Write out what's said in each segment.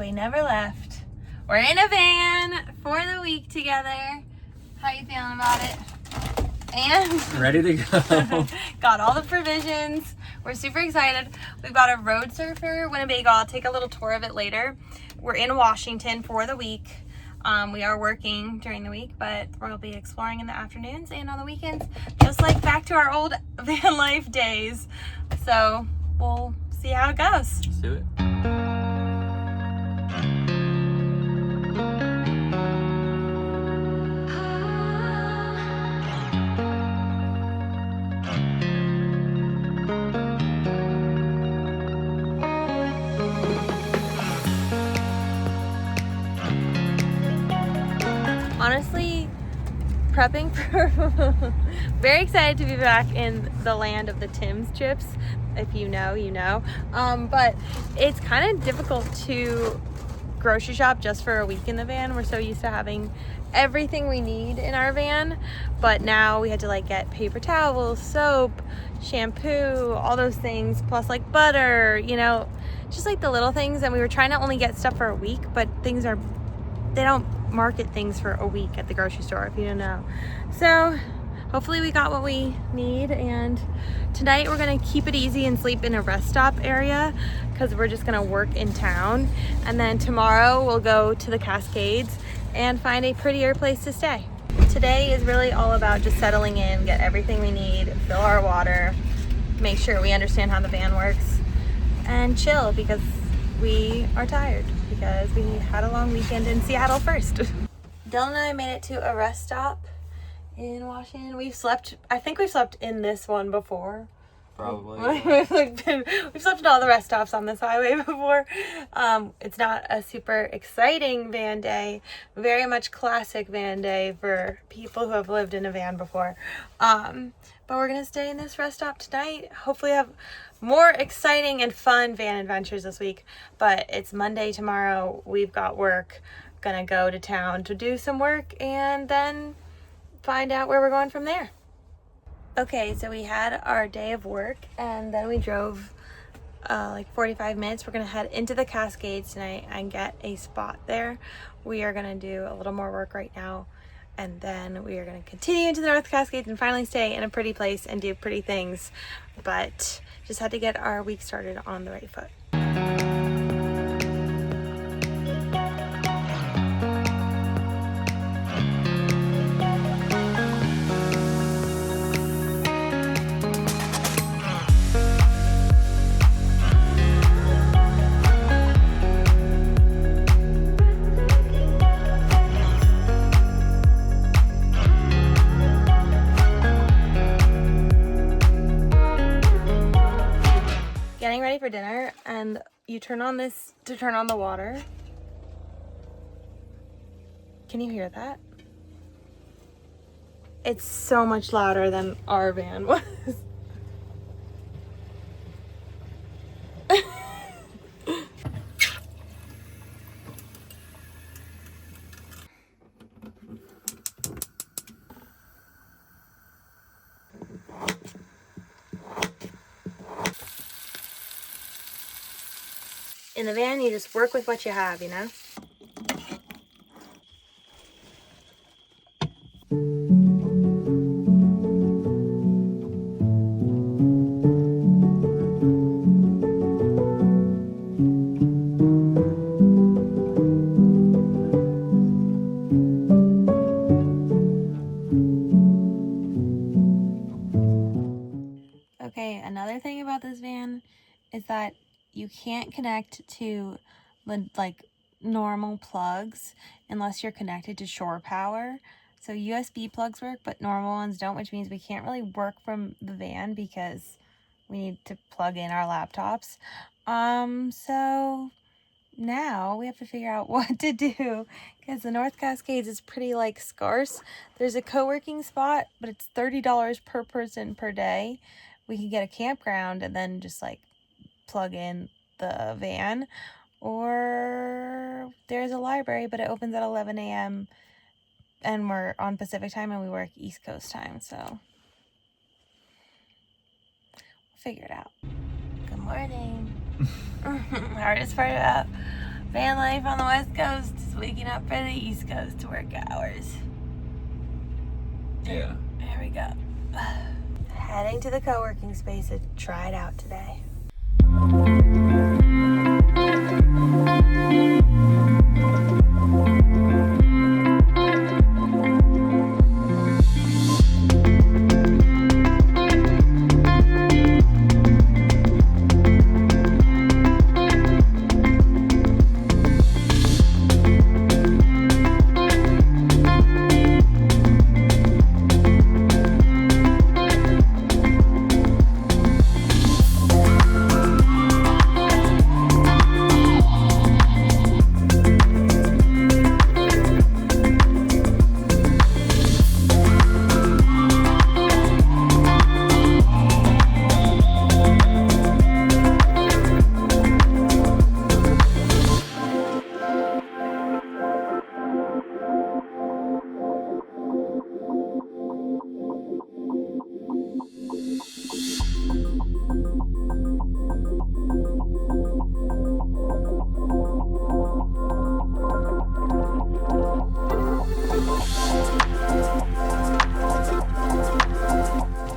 we never left. We're in a van for the week together. How you feeling about it? And ready to go. got all the provisions. We're super excited. We've got a road surfer, Winnebago. I'll take a little tour of it later. We're in Washington for the week. We are working during the week, but we'll be exploring in the afternoons and on the weekends, just like back to our old van life days. So we'll see how it goes. Let's do it. Honestly, prepping for very excited to be back in the land of the Tim's chips. If you know, you know. But it's kind of difficult to grocery shop just for a week in the van. We're so used to having everything we need in our van, but now we had to like get paper towels, soap, shampoo, all those things, plus like butter, you know, just like the little things. And we were trying to only get stuff for a week, but they don't market things for a week at the grocery store, if you don't know. So hopefully we got what we need, and tonight we're gonna keep it easy and sleep in a rest stop area because we're just gonna work in town, and then tomorrow we'll go to the Cascades and find a prettier place to stay. Today is really all about just settling in, get everything we need, fill our water, make sure we understand how the van works, and chill because we are tired because we had a long weekend in Seattle first. Dylan and I made it to a rest stop in Washington. I think we've slept in this one before. Probably. We've slept in all the rest stops on this highway before. It's not a super exciting van day, very much classic van day for people who have lived in a van before. But we're gonna stay in this rest stop tonight. Hopefully have more exciting and fun van adventures this week. But it's Monday tomorrow. We've got work. Gonna go to town to do some work and then find out where we're going from there. Okay, so we had our day of work and then we drove like 45 minutes. We're gonna head into the Cascades tonight and get a spot there. We are gonna do a little more work right now, and then we are gonna continue into the North Cascades and finally stay in a pretty place and do pretty things. But just had to get our week started on the right foot. Getting ready for dinner, and you turn on this to turn on the water. Can you hear that? It's so much louder than our van was. In the van, you just work with what you have, you know? Okay, another thing about this van is that you can't connect to like normal plugs unless you're connected to shore power. So USB plugs work, but normal ones don't, which means we can't really work from the van because we need to plug in our laptops. So now we have to figure out what to do because the North Cascades is pretty like scarce. There's a co-working spot, but it's $30 per person per day. We can get a campground and then just like plug in the van, or there's a library, but it opens at 11 a.m. and we're on Pacific time and we work East Coast time, so we'll figure it out. Good morning. Hardest part about Van life on the West Coast is waking up for the East Coast work hours. Yeah. There we go. Heading to the co-working space to try it out today.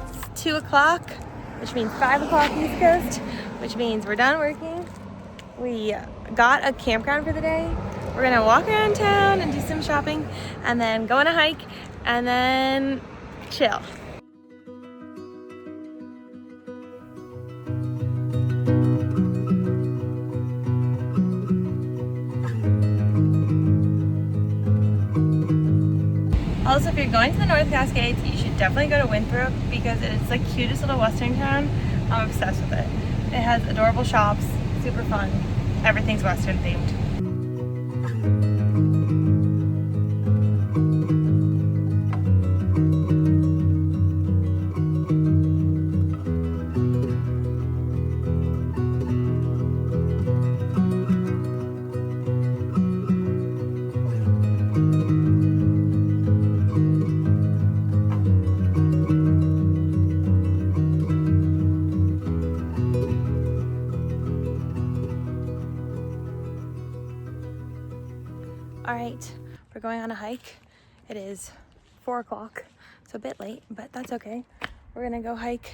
It's 2 o'clock, which means 5 o'clock East Coast, which means we're done working. We got a campground for the day. We're gonna walk around town and do some shopping and then go on a hike and then chill. Also, if you're going to the North Cascades, you should definitely go to Winthrop because it's the cutest little western town. I'm obsessed with it. It has adorable shops, super fun. Everything's western themed. All right, we're going on a hike. It is 4 o'clock, so a bit late, but that's okay. We're gonna go hike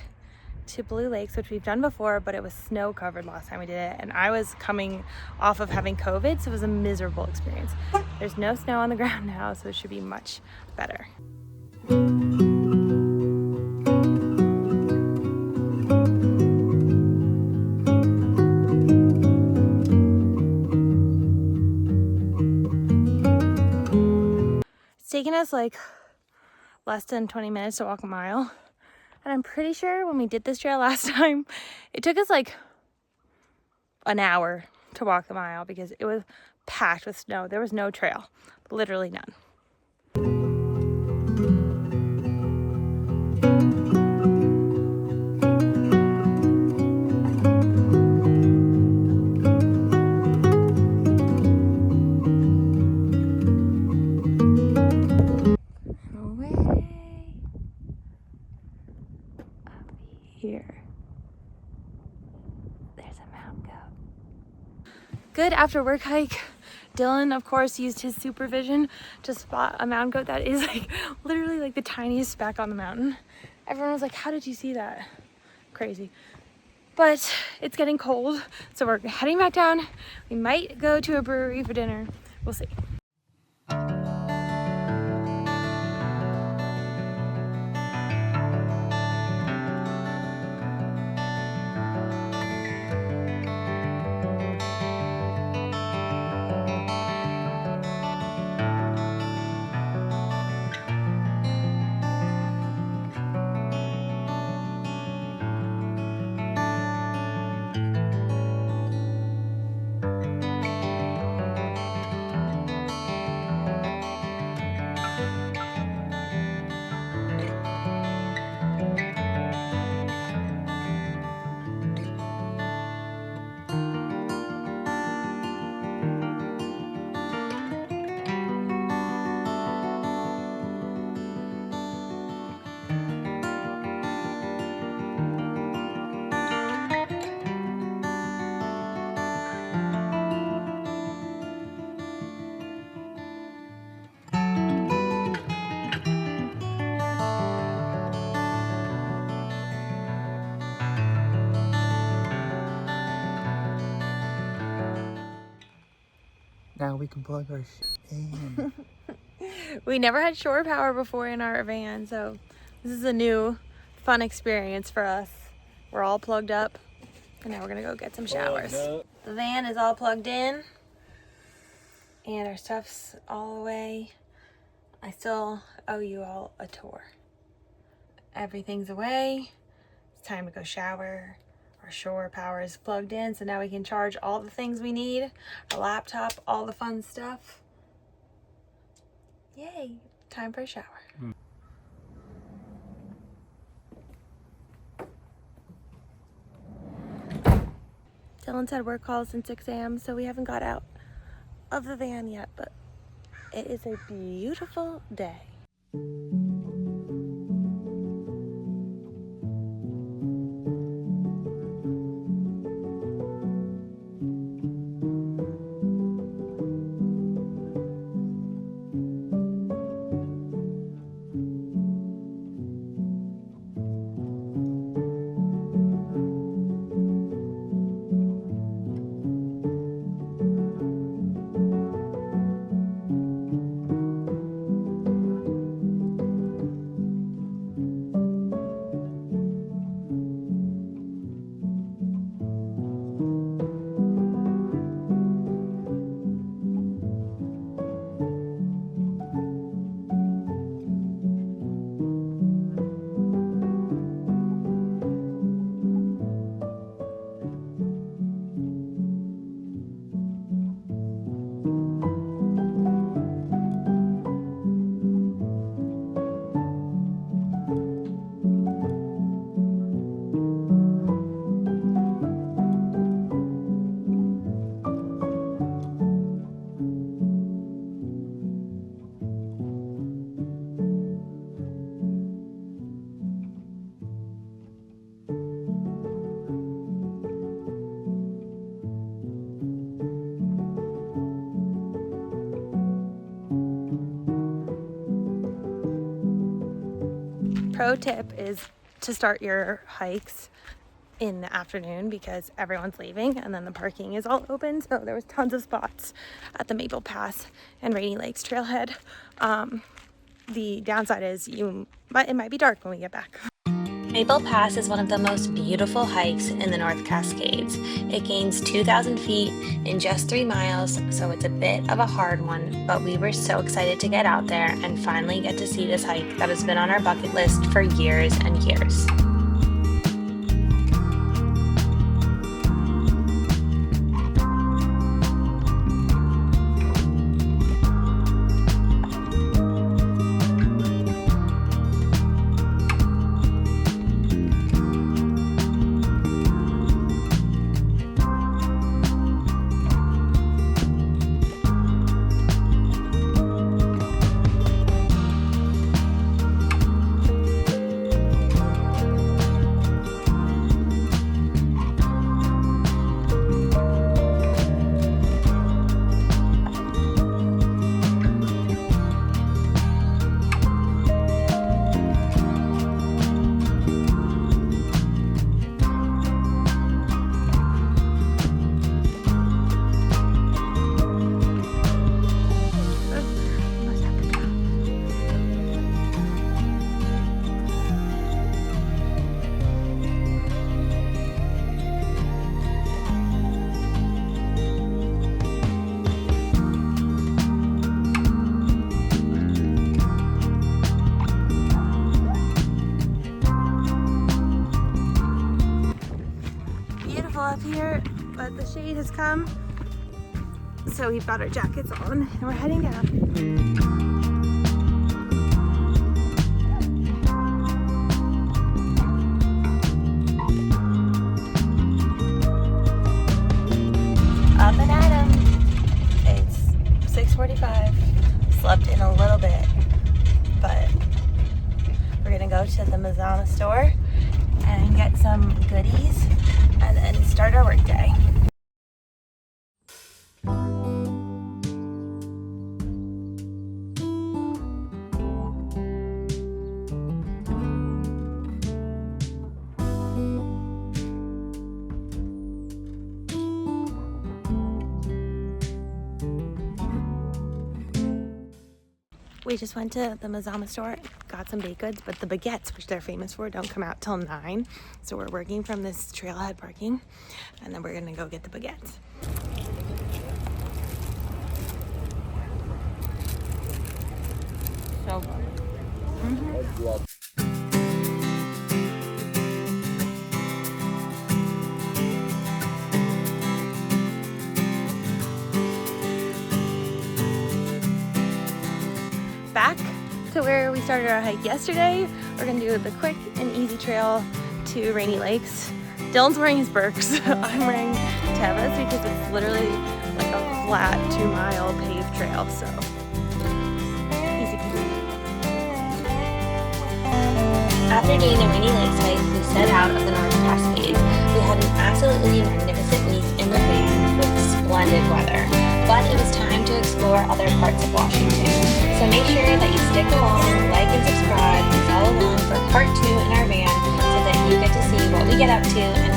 to Blue Lakes, which we've done before, but it was snow covered last time we did it. And I was coming off of having COVID, so it was a miserable experience. There's no snow on the ground now, so it should be much better. It's taken us like less than 20 minutes to walk a mile. And I'm pretty sure when we did this trail last time, it took us like an hour to walk the mile because it was packed with snow. There was no trail, literally none. Here. There's a mountain goat. Good after work hike. Dylan, of course, used his supervision to spot a mountain goat that is like literally like the tiniest speck on the mountain. Everyone was like, how did you see that? Crazy. But it's getting cold, so we're heading back down. We might go to a brewery for dinner. We'll see. Now we can plug our shit in. We never had shore power before in our van, so this is a new fun experience for us. We're all plugged up, and now we're gonna go get some showers. The van is all plugged in, and our stuff's all away. I still owe you all a tour. Everything's away. It's time to go shower. Our shore power is plugged in, so now we can charge all the things we need. Our laptop, all the fun stuff. Yay, time for a shower. Dylan said work calls since 6 a.m., so we haven't got out of the van yet, but it is a beautiful day. Pro tip is to start your hikes in the afternoon because everyone's leaving and then the parking is all open. So there was tons of spots at the Maple Pass and Rainy Lakes trailhead. The downside is it might be dark when we get back. Maple Pass is one of the most beautiful hikes in the North Cascades. It gains 2,000 feet in just 3 miles, so it's a bit of a hard one, but we were so excited to get out there and finally get to see this hike that has been on our bucket list for years and years. Up here, but the shade has come, so we've got our jackets on and we're heading down. Up and at 'em. It's 6:45. Slept in a little bit, but we're gonna go to the Mazama store and get some goodies and then start our work day. We just went to the Mazama store, got some baked goods, but the baguettes, which they're famous for, don't come out till 9. So we're working from this trailhead parking, and then we're gonna go get the baguettes. So good. Back to where we started our hike yesterday. We're gonna do the quick and easy trail to Rainy Lakes. Dylan's wearing his Birks. I'm wearing Teva's because it's literally like a flat 2-mile paved trail, so easy peasy. After doing the Rainy Lakes hike, we set out of the North Cascades. We had an absolutely magnificent week in the van with splendid weather, but it was time to explore other parts of Washington. So make sure that you stick along, like and subscribe, and follow along for part 2 in our van so that you get to see what we get up to and